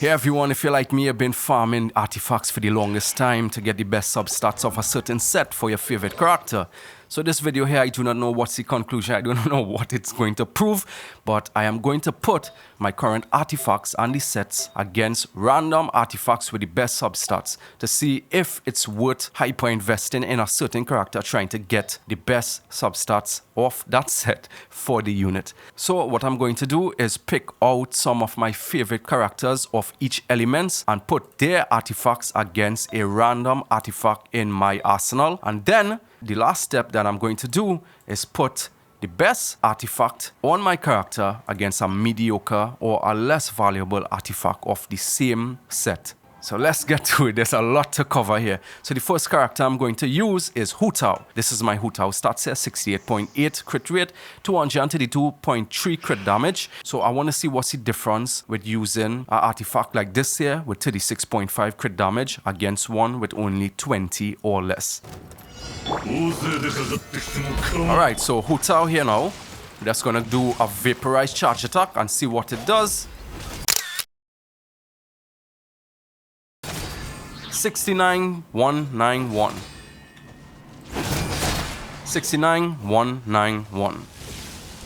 Hey everyone, if you're like me, you've been farming artifacts for the longest time to get the best substats of a certain set for your favorite character. So this video here, I do not know what's the conclusion, I do not know what it's going to prove, but I am going to put my current artifacts and the sets against random artifacts with the best substats to see if it's worth hyper investing in a certain character trying to get the best substats of that set for the unit. So what I'm going to do is pick out some of my favorite characters of each elements and put their artifacts against a random artifact in my arsenal, and then the last step that I'm going to do is put the best artifact on my character against a mediocre or a less valuable artifact of the same set. So let's get to it. There's a lot to cover here. So the first character I'm going to use is Hu Tao. This is my Hu Tao stats here, 68.8 crit rate, 232.3 crit damage. So I want to see what's the difference with using an artifact like this here with 36.5 crit damage against one with only 20 or less. Alright, so Hu Tao here now. We're just gonna do a vaporized charge attack and see what it does. 69,191. 69,191.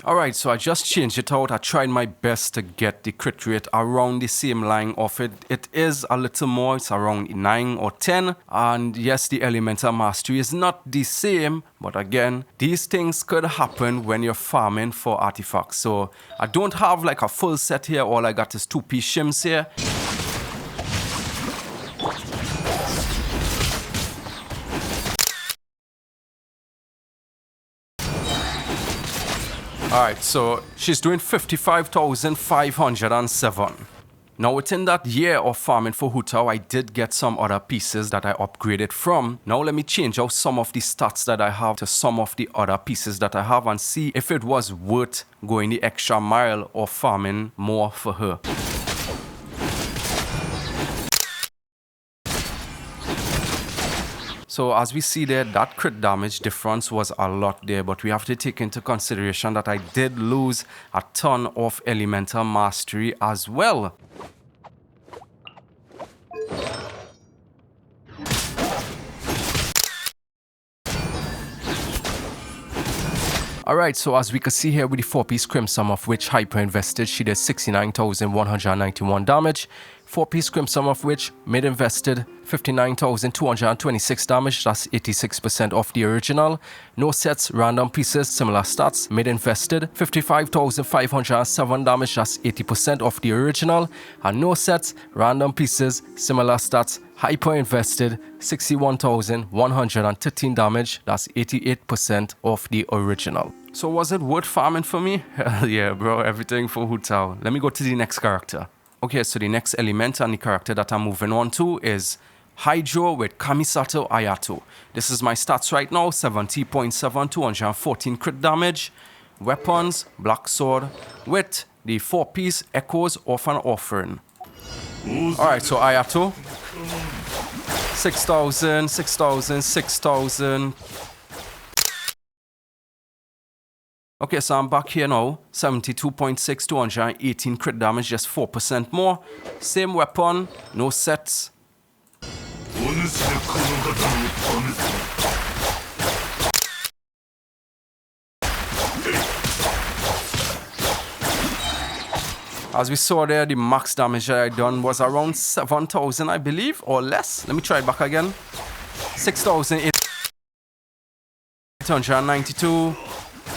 Alright, so I just changed it out. I tried my best to get the crit rate around the same line of it. It is a little more, it's around 9 or 10. And yes, the elemental mastery is not the same, but again, these things could happen when you're farming for artifacts. So I don't have like a full set here, all I got is 2-piece shims here. Alright, so she's doing 55,507. Now within that year of farming for Hu Tao, I did get some other pieces that I upgraded from. Now let me change out some of the stats that I have to some of the other pieces that I have and see if it was worth going the extra mile or farming more for her. So as we see there, that crit damage difference was a lot there, but we have to take into consideration that I did lose a ton of elemental mastery as well. Alright, so as we can see here with the 4-piece Crimson, of which hyper invested, she did 69,191 damage. 4-piece Crimson, of which mid invested 59,226 damage, that's 86% of the original. No sets, random pieces, similar stats. Mid invested 55,507 damage, that's 80% of the original. And no sets, random pieces, similar stats. Hyper invested 61,113 damage, that's 88% of the original. So was it worth farming for me? Hell yeah, bro, everything for Hu Tao. Let me go to the next character. Okay, so the next element and the character that I'm moving on to is Hydro with Kamisato Ayato. This is my stats right now, 70.7, 214 crit damage. Weapons, Black Sword, with the 4-piece Echoes of an Offering. Alright, so Ayato, 6,000, 6,000, 6,000. Okay, so I'm back here now, 72.6, 218 crit damage, just 4% more. Same weapon, no sets. As we saw there, the max damage that I done was around 7,000, I believe, or less. Let me try it back again. 6,892.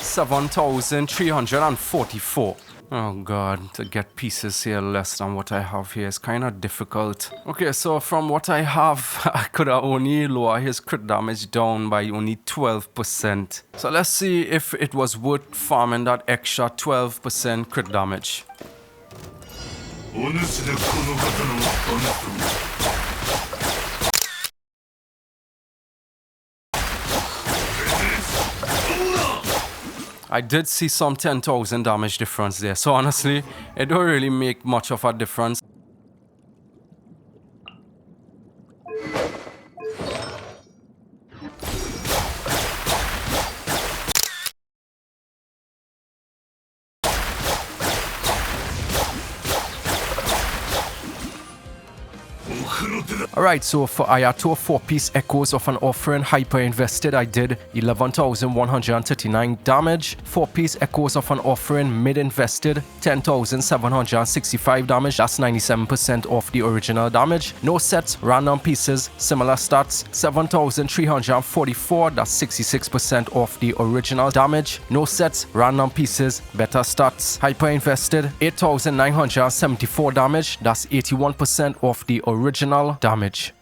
7,344. Oh god, to get pieces here less than what I have here is kind of difficult. Okay, so from what I have, I could have only lowered his crit damage down by only 12%. So let's see if it was worth farming that extra 12% crit damage. I did see some 10,000 damage difference there, so honestly, it don't really make much of a difference. Alright, so for Ayato, 4-piece Echoes of an Offering Hyper Invested, I did 11,139 damage. 4-piece Echoes of an Offering Mid Invested, 10,765 damage. That's 97% off the original damage. No sets, random pieces, similar stats, 7,344. That's 66% off the original damage. No sets, random pieces, better stats. Hyper Invested, 8,974 damage. That's 81% off the original damage.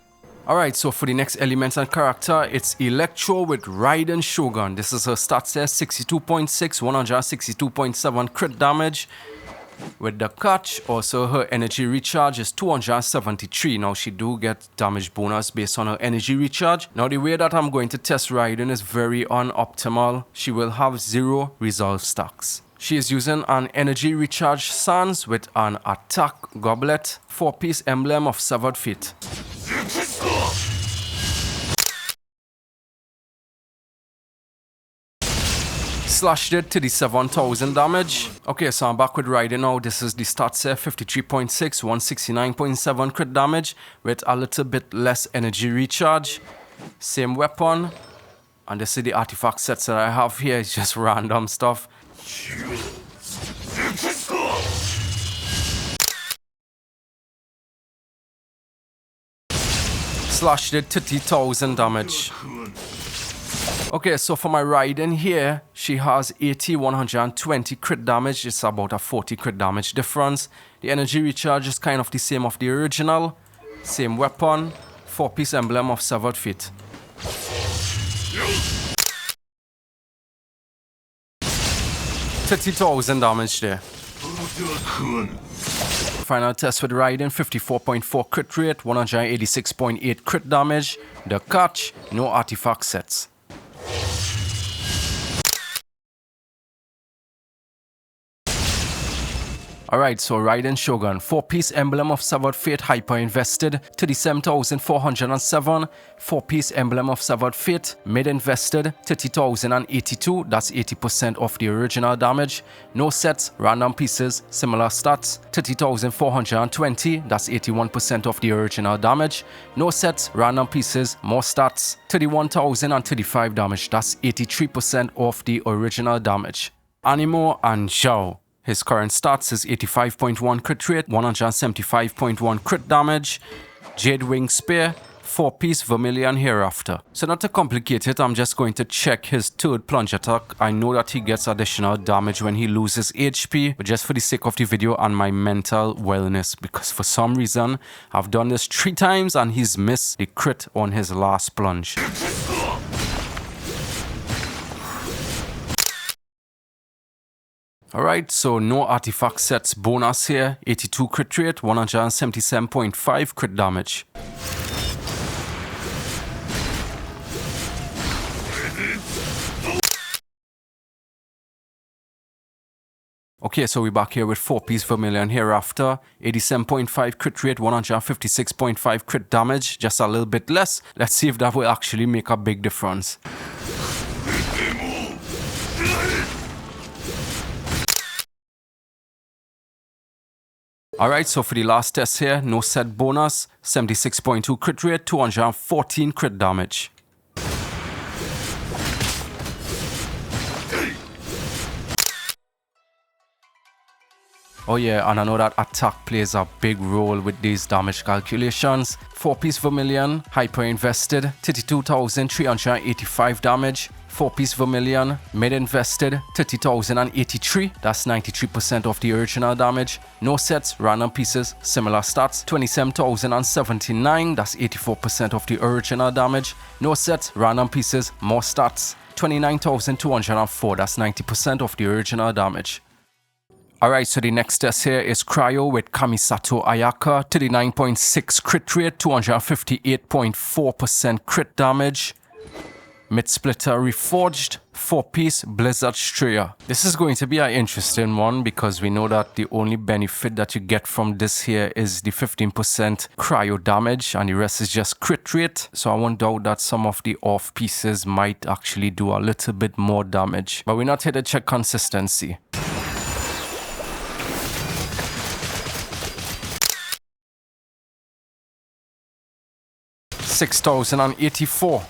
Alright, so for the next element and character, it's Electro with Raiden Shogun. This is her stats here, 62.6, 162.7 crit damage. With the catch, also her energy recharge is 273. Now she do get damage bonus based on her energy recharge. Now the way that I'm going to test Raiden is very unoptimal. She will have 0 resolve stacks. She is using an energy recharge sans with an attack goblet, 4-piece emblem of severed feet. Slashed it to the 7,000 damage. Okay, so I'm back with Raiden now. This is the stats here, 53.6, 169.7 crit damage with a little bit less energy recharge. Same weapon. And this is the artifact sets that I have here. It's just random stuff. Slashed it to 30,000 damage. Okay, so for my Raiden here, she has 120 crit damage. It's about a 40 crit damage difference. The energy recharge is kind of the same of the original. Same weapon. 4-piece emblem of severed feet. $30,000 damage there. Final test with Raiden, 54.4 crit rate, 186.8 crit damage. The catch, no artifact sets. Alright, so Raiden Shogun, 4-piece Emblem of Severed Fate Hyper Invested, 37,407, 4-piece Emblem of Severed Fate, Mid Invested, 30,082, that's 80% of the original damage. No sets, random pieces, similar stats, 30,420, that's 81% of the original damage. No sets, random pieces, more stats, 31,035 damage, that's 83% of the original damage. Animo and Zhao. His current stats is 85.1 crit rate, 175.1 crit damage, Jade Wing Spear, 4-piece Vermilion Hereafter. So not to complicate it, I'm just going to check his third plunge attack. I know that he gets additional damage when he loses HP, but just for the sake of the video and my mental wellness, because for some reason, I've done this 3 times and he's missed the crit on his last plunge. Alright, so no artifact sets bonus here, 82 crit rate, 177.5 crit damage. Okay, so we're back here with 4-piece Vermilion Hereafter, 87.5 crit rate, 156.5 crit damage, just a little bit less. Let's see if that will actually make a big difference. Alright, so for the last test here, no set bonus, 76.2 crit rate, 214 crit damage. Oh yeah, and I know that attack plays a big role with these damage calculations. 4-piece Vermilion, Hyper Invested, 32,385 damage. 4-piece Vermilion, Mid Invested, 30,083, that's 93% of the original damage. No sets, random pieces, similar stats, 27,079, that's 84% of the original damage. No sets, random pieces, more stats, 29,204, that's 90% of the original damage. Alright, so the next test here is Cryo with Kamisato Ayaka, 39.6 crit rate, 258.4% crit damage. Mid-splitter Reforged, 4-piece Blizzard Strayer. This is going to be an interesting one because we know that the only benefit that you get from this here is the 15% cryo damage and the rest is just crit rate. So I won't doubt that some of the off pieces might actually do a little bit more damage. But we're not here to check consistency. 6,084.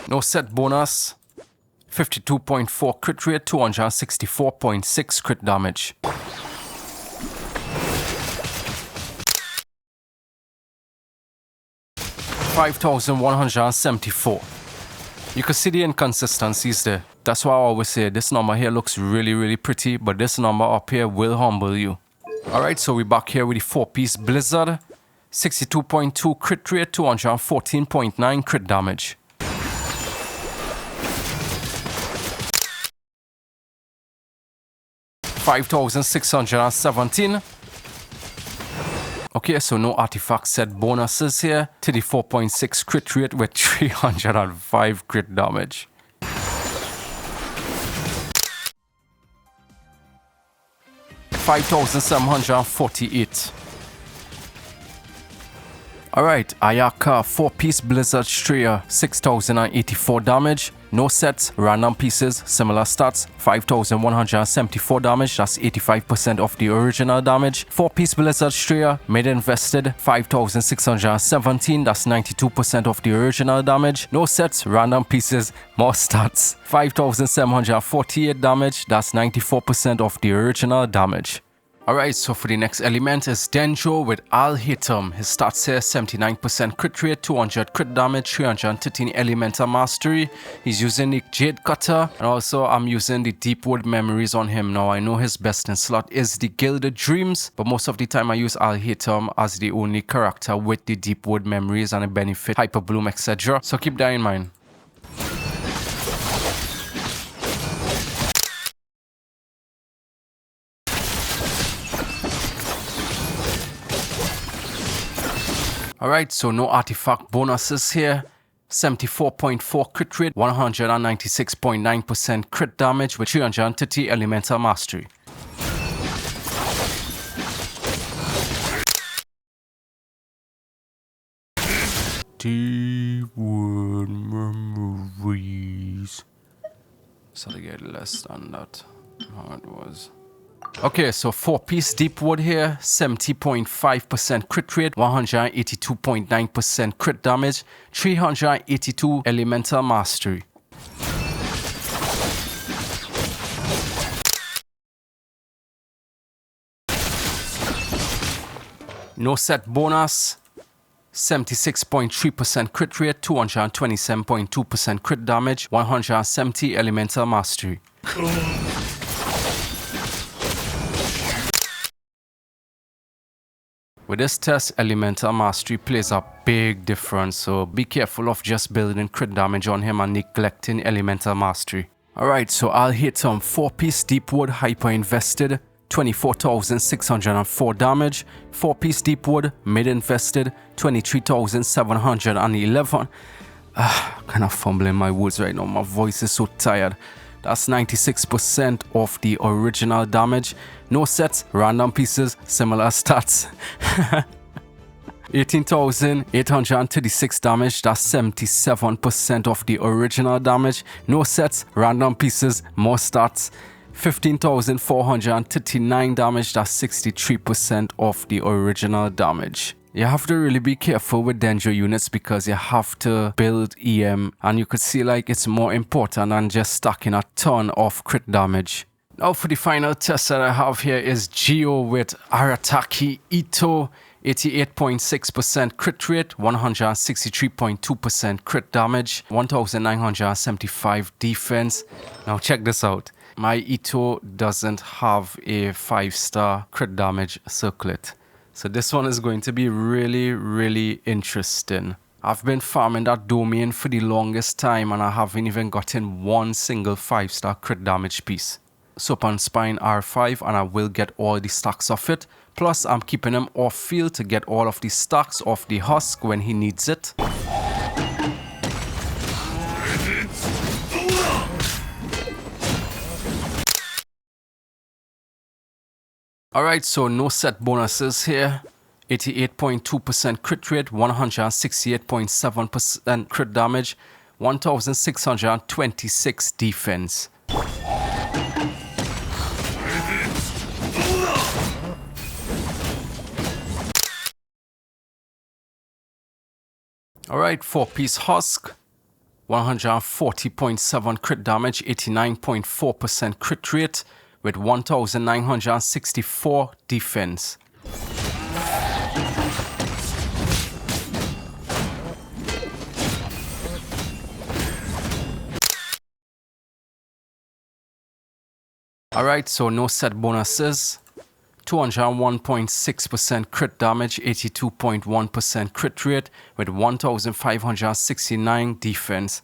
No set bonus. 52.4 crit rate, 264.6 crit damage. $5,174. You can see the inconsistencies there. That's why I always say this number here looks really pretty, but this number up here will humble you. Alright, so we're back here with the 4-piece Blizzard. 62.2 crit rate, 214.9 crit damage. $5,617. Okay, so no artifact set bonuses here. 34.6 crit rate with 305 crit damage. $5,748. Alright, Ayaka 4-piece Blizzard Strayer, 6,084 damage. No sets, random pieces, similar stats, 5,174 damage, that's 85% of the original damage. 4-piece Blizzard Strayer, mid-invested, 5,617, that's 92% of the original damage. No sets, random pieces, more stats, 5,748 damage, that's 94% of the original damage. Alright, so for the next element is Denjo with Albedo. His stats here 79% crit rate, 200 crit damage, 313 elemental mastery. He's using the Jade cutter, and also I'm using the Deepwood memories on him. Now I know his best in slot is the Gilded Dreams, but most of the time I use Albedo as the only character with the Deepwood memories and a benefit, Hyper Bloom, etc. So keep that in mind. Alright, so no artifact bonuses here. 74.4 crit rate, 196.9% crit damage with 330 elemental mastery. Deepwood memories. So to get less than that. How it was. Okay, so 4-piece Deepwood here, 70.5% crit rate, 182.9% crit damage, 382 elemental mastery. No set bonus, 76.3% crit rate, 227.2% crit damage, 170 elemental mastery. With this test, elemental mastery plays a big difference, so be careful of just building crit damage on him and neglecting elemental mastery. Alright, so I'll hit some 4-piece Deepwood hyper invested, 24,604 damage, 4-piece Deepwood mid invested, 23,711. Kind of fumbling my words right now, my voice is so tired. That's 96% of the original damage. No sets, random pieces, similar stats. 18,836 damage, that's 77% of the original damage. No sets, random pieces, more stats. 15,439 damage, that's 63% of the original damage. You have to really be careful with Denjo units because you have to build EM, and you could see like it's more important than just stacking a ton of crit damage. Now for the final test that I have here is Geo with Arataki Ito. 88.6% crit rate, 163.2% crit damage, 1975 defense. Now check this out. My Ito doesn't have a 5-star crit damage circlet. So this one is going to be really interesting. I've been farming that domain for the longest time and I haven't even gotten one single 5-star crit damage piece. So upon Spine R5 and I will get all the stacks of it. Plus I'm keeping him off field to get all of the stacks off the husk when he needs it. Alright, so no set bonuses here. 88.2% crit rate, 168.7% crit damage, 1626 defense. Alright, 4-piece husk, 140.7 crit damage, 89.4% crit rate with 1964 defense. Alright, so no set bonuses. 201.6% crit damage, 82.1% crit rate with 1569 defense.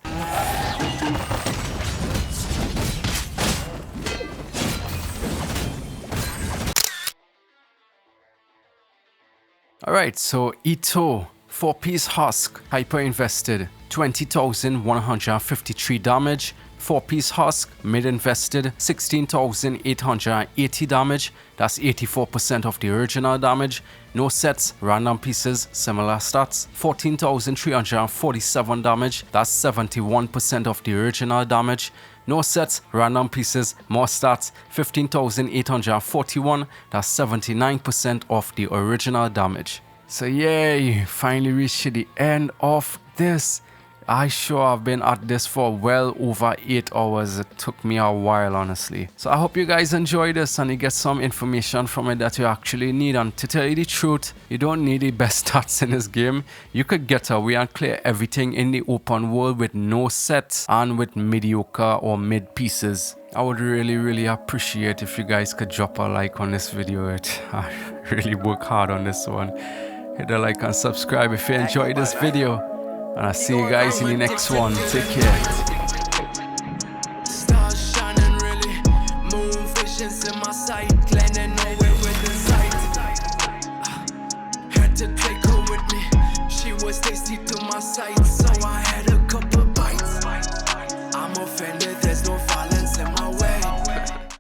Alright, so Ito, 4-piece husk, hyper invested, 20,153 damage. 4-piece husk, mid invested, 16,880 damage. That's 84% of the original damage. No sets, random pieces, similar stats. 14,347 damage. That's 71% of the original damage. No sets, random pieces, more stats. 15,841. That's 79% of the original damage. So yay, finally reached the end of this. I sure have been at this for well over 8 hours. It took me a while, honestly. So I hope you guys enjoy this and you get some information from it that you actually need. And to tell you the truth, you don't need the best stats in this game. You could get away and clear everything in the open world with no sets and with mediocre or mid pieces. I would really appreciate if you guys could drop a like on this video. I really work hard on this one. Hit the like and subscribe if you enjoyed this video. And I'll see you guys in the next one. Take care. Stars shining really, moon visions in my sight, landing nowhere with the sight. Had to take her with me, she was tasty to my sight, so I had a couple bites. I'm offended, there's no violence in my way.